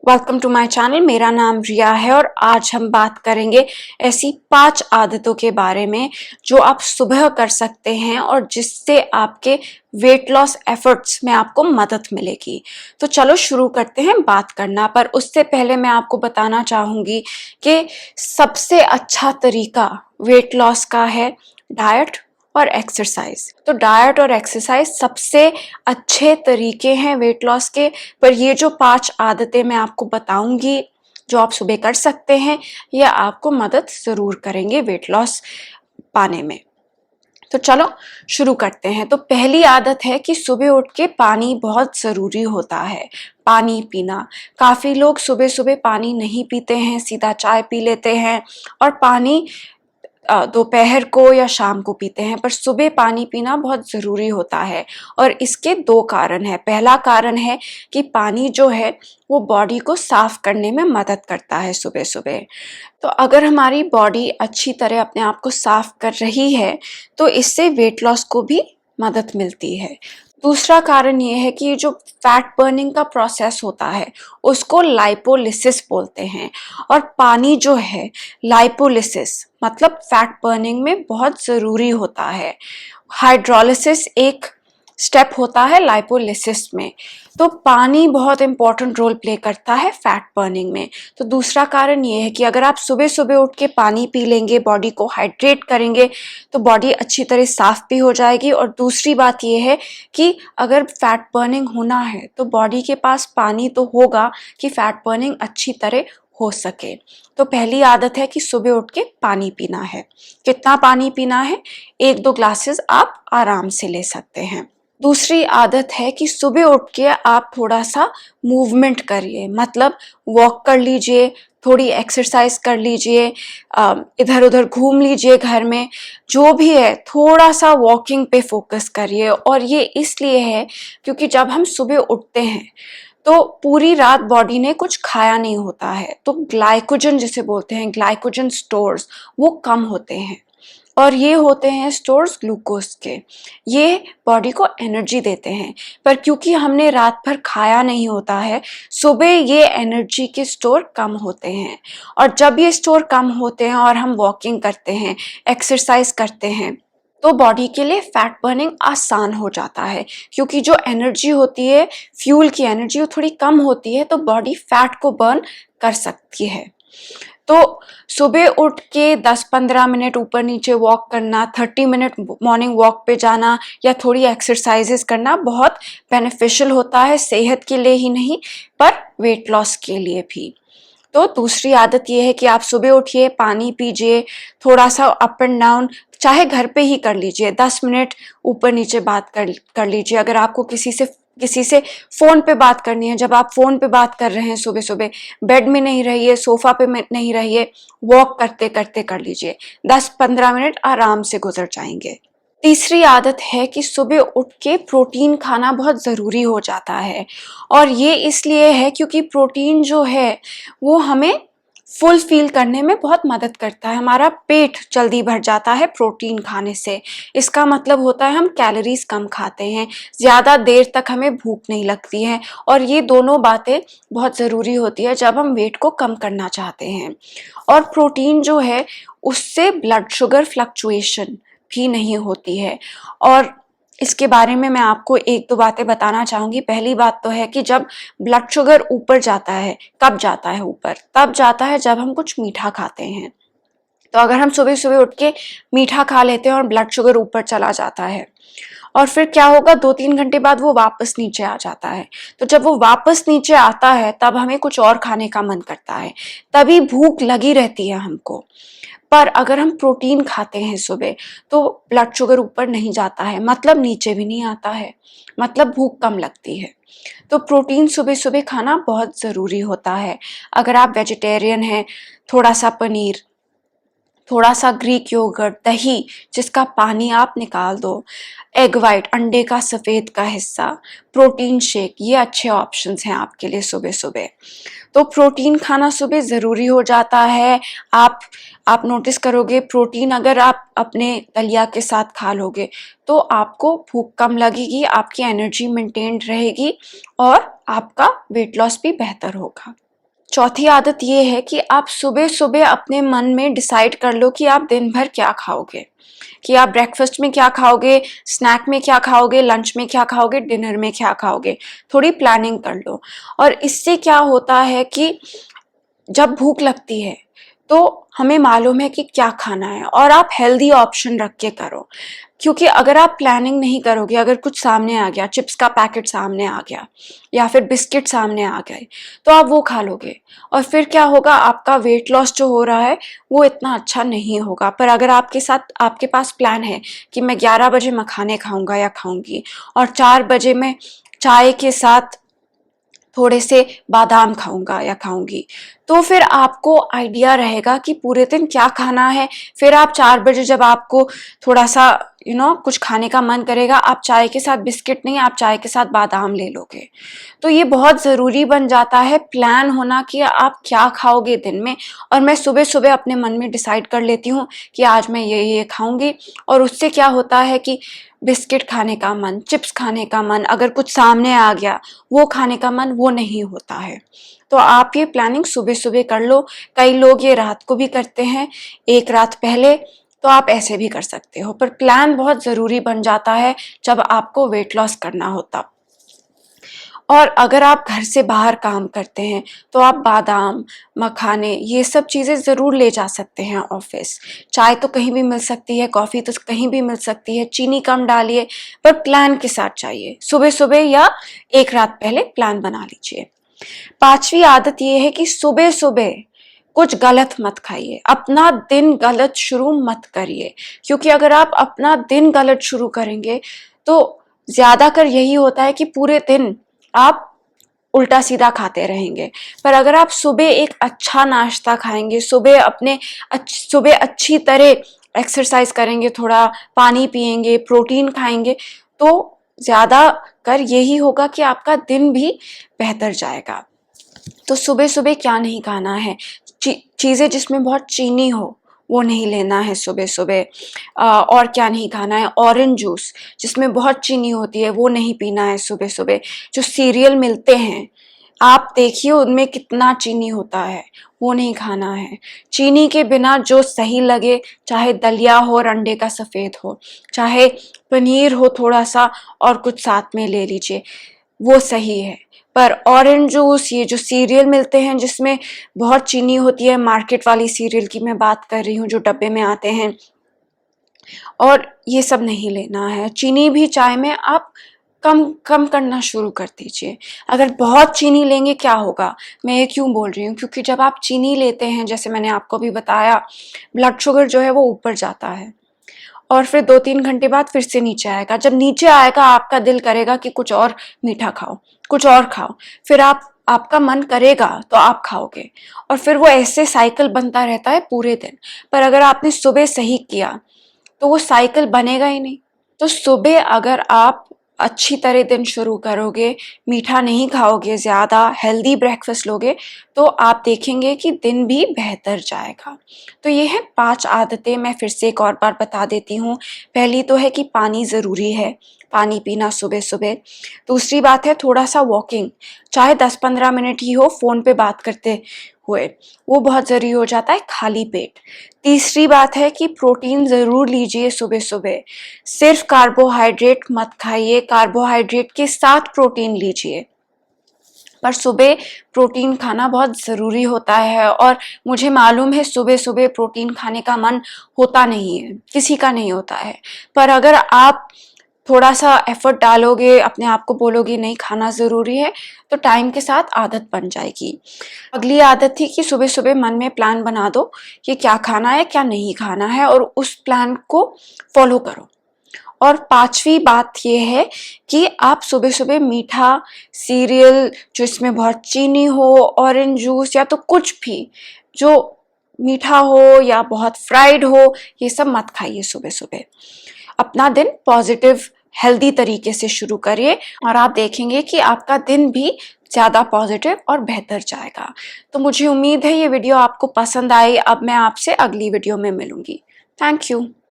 Welcome to my channel. मेरा नाम रिया है और आज हम बात करेंगे ऐसी 5 आदतों के बारे में जो आप सुबह कर सकते हैं और जिससे आपके वेट लॉस एफर्ट्स में आपको मदद मिलेगी। तो चलो शुरू करते हैं बात करना। पर उससे पहले मैं आपको बताना चाहूँगी कि सबसे अच्छा तरीका वेट लॉस का है डाइट और एक्सरसाइज। तो डाइट और एक्सरसाइज सबसे अच्छे तरीके हैं वेट लॉस के। पर ये जो 5 आदतें मैं आपको बताऊंगी जो आप सुबह कर सकते हैं, ये आपको मदद जरूर करेंगे वेट लॉस पाने में। तो चलो शुरू करते हैं। तो पहली आदत है कि सुबह उठ के पानी बहुत जरूरी होता है। पानी पीना, काफी लोग सुबह सुबह पानी नहीं पीते हैं, सीधा चाय पी लेते हैं और पानी दोपहर को या शाम को पीते हैं। पर सुबह पानी पीना बहुत ज़रूरी होता है और इसके 2 कारण हैं। पहला कारण है कि पानी जो है वो बॉडी को साफ करने में मदद करता है सुबह सुबह। तो अगर हमारी बॉडी अच्छी तरह अपने आप को साफ कर रही है तो इससे वेट लॉस को भी मदद मिलती है। दूसरा कारण ये है कि जो फैट बर्निंग का प्रोसेस होता है उसको लाइपोलिसिस बोलते हैं और पानी जो है लाइपोलिसिस मतलब फैट बर्निंग में बहुत ज़रूरी होता है। हाइड्रोलिसिस एक स्टेप होता है लाइपोलिसिस में। तो पानी बहुत इंपॉर्टेंट रोल प्ले करता है फैट बर्निंग में। तो दूसरा कारण ये है कि अगर आप सुबह सुबह उठ के पानी पी लेंगे, बॉडी को हाइड्रेट करेंगे, तो बॉडी अच्छी तरह साफ भी हो जाएगी। और दूसरी बात ये है कि अगर फैट बर्निंग होना है तो बॉडी के पास पानी तो होगा कि फैट बर्निंग अच्छी तरह हो सके। तो पहली आदत है कि सुबह उठ के पानी पीना है। कितना पानी पीना है? 1-2 ग्लासेस आप आराम से ले सकते हैं। दूसरी आदत है कि सुबह उठ के आप थोड़ा सा मूवमेंट करिए, मतलब वॉक कर लीजिए, थोड़ी एक्सरसाइज कर लीजिए, इधर उधर घूम लीजिए घर में, जो भी है थोड़ा सा वॉकिंग पे फोकस करिए। और ये इसलिए है क्योंकि जब हम सुबह उठते हैं तो पूरी रात बॉडी ने कुछ खाया नहीं होता है, तो ग्लाइकोजन जिसे बोलते हैं, ग्लाइकोजन स्टोर्स वो कम होते हैं और ये होते हैं स्टोर्स ग्लूकोज के। ये बॉडी को एनर्जी देते हैं। पर क्योंकि हमने रात भर खाया नहीं होता है, सुबह ये एनर्जी के स्टोर कम होते हैं। और जब ये स्टोर कम होते हैं और हम वॉकिंग करते हैं, एक्सरसाइज करते हैं, तो बॉडी के लिए फैट बर्निंग आसान हो जाता है। क्योंकि जो एनर्जी होती है, फ्यूल की एनर्जी, वो थोड़ी कम होती है, तो बॉडी फैट को बर्न कर सकती है। तो सुबह उठ के 10-15 मिनट ऊपर नीचे वॉक करना, 30 मिनट मॉर्निंग वॉक पे जाना या थोड़ी एक्सरसाइजेस करना बहुत बेनिफिशियल होता है, सेहत के लिए ही नहीं पर वेट लॉस के लिए भी। तो दूसरी आदत ये है कि आप सुबह उठिए, पानी पीजिए, थोड़ा सा अप एंड डाउन चाहे घर पे ही कर लीजिए, 10 मिनट ऊपर नीचे बात कर लीजिए। अगर आपको किसी से फोन पे बात करनी है, जब आप फोन पे बात कर रहे हैं सुबह सुबह, बेड में नहीं रहिए, सोफा पे नहीं रहिए, वॉक करते करते कर लीजिए, 10-15 मिनट आराम से गुजर जाएंगे। तीसरी आदत है कि सुबह उठ के प्रोटीन खाना बहुत ज़रूरी हो जाता है और ये इसलिए है क्योंकि प्रोटीन जो है वो हमें फुल फील करने में बहुत मदद करता है। हमारा पेट जल्दी भर जाता है प्रोटीन खाने से। इसका मतलब होता है हम कैलोरीज कम खाते हैं, ज़्यादा देर तक हमें भूख नहीं लगती है और ये दोनों बातें बहुत ज़रूरी होती है जब हम वेट को कम करना चाहते हैं। और प्रोटीन जो है उससे ब्लड शुगर फ्लक्चुएशन भी नहीं होती है। और इसके बारे में मैं आपको 1-2 बातें बताना चाहूंगी। पहली बात तो है कि जब ब्लड शुगर ऊपर जाता है, कब जाता है ऊपर? तब जाता है जब हम कुछ मीठा खाते हैं। तो अगर हम सुबह सुबह उठ के मीठा खा लेते हैं और ब्लड शुगर ऊपर चला जाता है, और फिर क्या होगा, 2-3 घंटे बाद वो वापस नीचे आ जाता है। तो जब वो वापस नीचे आता है तब हमें कुछ और खाने का मन करता है, तभी भूख लगी रहती है हमको। पर अगर हम प्रोटीन खाते हैं सुबह तो ब्लड शुगर ऊपर नहीं जाता है, मतलब नीचे भी नहीं आता है, मतलब भूख कम लगती है। तो प्रोटीन सुबह सुबह खाना बहुत ज़रूरी होता है। अगर आप वेजिटेरियन हैं, थोड़ा सा पनीर, थोड़ा सा ग्रीक योगर्ट, दही जिसका पानी आप निकाल दो, एग वाइट, अंडे का सफ़ेद का हिस्सा, प्रोटीन शेक, ये अच्छे ऑप्शंस हैं आपके लिए सुबह सुबह। तो प्रोटीन खाना सुबह ज़रूरी हो जाता है। आप नोटिस करोगे, प्रोटीन अगर आप अपने दलिया के साथ खा लोगे तो आपको भूख कम लगेगी, आपकी एनर्जी मेंटेन रहेगी और आपका वेट लॉस भी बेहतर होगा। चौथी आदत ये है कि आप सुबह सुबह अपने मन में डिसाइड कर लो कि आप दिन भर क्या खाओगे, कि आप ब्रेकफास्ट में क्या खाओगे, स्नैक में क्या खाओगे, लंच में क्या खाओगे, डिनर में क्या खाओगे। थोड़ी प्लानिंग कर लो। और इससे क्या होता है कि जब भूख लगती है तो हमें मालूम है कि क्या खाना है और आप हेल्दी ऑप्शन रख के करो। क्योंकि अगर आप प्लानिंग नहीं करोगे, अगर कुछ सामने आ गया, चिप्स का पैकेट सामने आ गया या फिर बिस्किट सामने आ गए, तो आप वो खा लोगे और फिर क्या होगा, आपका वेट लॉस जो हो रहा है वो इतना अच्छा नहीं होगा। पर अगर आपके पास प्लान है कि मैं 11 बजे मखाने खाऊंगा या खाऊंगी और 4 बजे मैं चाय के साथ थोड़े से बादाम खाऊंगा या खाऊंगी, तो फिर आपको आइडिया रहेगा कि पूरे दिन क्या खाना है। फिर आप 4 बजे जब आपको थोड़ा सा कुछ खाने का मन करेगा, आप चाय के साथ बिस्किट नहीं, आप चाय के साथ बादाम ले लोगे। तो ये बहुत ज़रूरी बन जाता है प्लान होना कि आप क्या खाओगे दिन में। और मैं सुबह सुबह अपने मन में डिसाइड कर लेती हूँ कि आज मैं ये खाऊंगी, और उससे क्या होता है कि बिस्किट खाने का मन, चिप्स खाने का मन, अगर कुछ सामने आ गया वो खाने का मन वो नहीं होता है। तो आप ये प्लानिंग सुबह सुबह कर लो। कई लोग ये रात को भी करते हैं, एक रात पहले, तो आप ऐसे भी कर सकते हो। पर प्लान बहुत ज़रूरी बन जाता है जब आपको वेट लॉस करना होता। और अगर आप घर से बाहर काम करते हैं तो आप बादाम, मखाने, ये सब चीज़ें ज़रूर ले जा सकते हैं ऑफिस। चाय तो कहीं भी मिल सकती है, कॉफ़ी तो कहीं भी मिल सकती है, चीनी कम डालिए, पर प्लान के साथ चाहिए। सुबह सुबह या एक रात पहले प्लान बना लीजिए। पांचवी आदत ये है कि सुबह सुबह कुछ गलत मत खाइए, अपना दिन गलत शुरू मत करिए। क्योंकि अगर आप अपना दिन गलत शुरू करेंगे तो ज्यादा कर यही होता है कि पूरे दिन आप उल्टा सीधा खाते रहेंगे। पर अगर आप सुबह एक अच्छा नाश्ता खाएंगे, सुबह अच्छी तरह एक्सरसाइज करेंगे, थोड़ा पानी पिएंगे, प्रोटीन खाएंगे, तो ज्यादा कर यही होगा कि आपका दिन भी बेहतर जाएगा। तो सुबह सुबह क्या नहीं खाना है, चीज़ें जिसमें बहुत चीनी हो वो नहीं लेना है सुबह सुबह। और क्या नहीं खाना है, ऑरेंज जूस जिसमें बहुत चीनी होती है वो नहीं पीना है सुबह सुबह। जो सीरियल मिलते हैं आप देखिए उनमें कितना चीनी होता है, वो नहीं खाना है। चीनी के बिना जो सही लगे, चाहे दलिया हो और अंडे का सफ़ेद हो, चाहे पनीर हो थोड़ा सा और कुछ साथ में ले लीजिए, वो सही है। पर ऑरेंज जूस, ये जो सीरियल मिलते हैं जिसमें बहुत चीनी होती है, मार्केट वाली सीरियल की मैं बात कर रही हूँ जो डब्बे में आते हैं, और ये सब नहीं लेना है। चीनी भी चाय में आप कम कम करना शुरू कर दीजिए। अगर बहुत चीनी लेंगे क्या होगा, मैं ये क्यों बोल रही हूँ, क्योंकि जब आप चीनी लेते हैं, जैसे मैंने आपको भी बताया, ब्लड शुगर जो है वो ऊपर जाता है और फिर 2-3 घंटे बाद फिर से नीचे आएगा। जब नीचे आएगा आपका दिल करेगा कि कुछ और मीठा खाओ, कुछ और खाओ, फिर आपका मन करेगा तो आप खाओगे, और फिर वो ऐसे साइकिल बनता रहता है पूरे दिन। पर अगर आपने सुबह सही किया तो वो साइकिल बनेगा ही नहीं। तो सुबह अगर आप अच्छी तरह दिन शुरू करोगे, मीठा नहीं खाओगे, ज़्यादा हेल्दी ब्रेकफास्ट लोगे, तो आप देखेंगे कि दिन भी बेहतर जाएगा। तो ये है 5 आदतें, मैं फिर से एक और बार बता देती हूँ। पहली तो है कि पानी ज़रूरी है, पानी पीना सुबह सुबह। दूसरी बात है थोड़ा सा वॉकिंग, चाहे 10-15 मिनट ही हो, फ़ोन पे बात करते हुए, वो बहुत ज़रूरी हो जाता है खाली पेट। तीसरी बात है कि प्रोटीन ज़रूर लीजिए सुबह सुबह। सिर्फ कार्बोहाइड्रेट मत खाइए, कार्बोहाइड्रेट के साथ प्रोटीन लीजिए। पर सुबह प्रोटीन खाना बहुत ज़रूरी होता है, और मुझे मालूम है सुबह सुबह प्रोटीन खाने का मन होता नहीं है, किसी का नहीं होता है। पर अगर आप थोड़ा सा एफर्ट डालोगे, अपने आप को बोलोगे नहीं खाना ज़रूरी है, तो टाइम के साथ आदत बन जाएगी। अगली आदत थी कि सुबह सुबह मन में प्लान बना दो कि क्या खाना है क्या नहीं खाना है, और उस प्लान को फॉलो करो। और पांचवी बात ये है कि आप सुबह सुबह मीठा, सीरियल जो इसमें बहुत चीनी हो, ऑरेंज जूस, या तो कुछ भी जो मीठा हो या बहुत फ्राइड हो, ये सब मत खाइए सुबह सुबह। अपना दिन पॉजिटिव हेल्दी तरीके से शुरू करिए और आप देखेंगे कि आपका दिन भी ज़्यादा पॉजिटिव और बेहतर जाएगा। तो मुझे उम्मीद है ये वीडियो आपको पसंद आई। अब मैं आपसे अगली वीडियो में मिलूंगी। Thank you.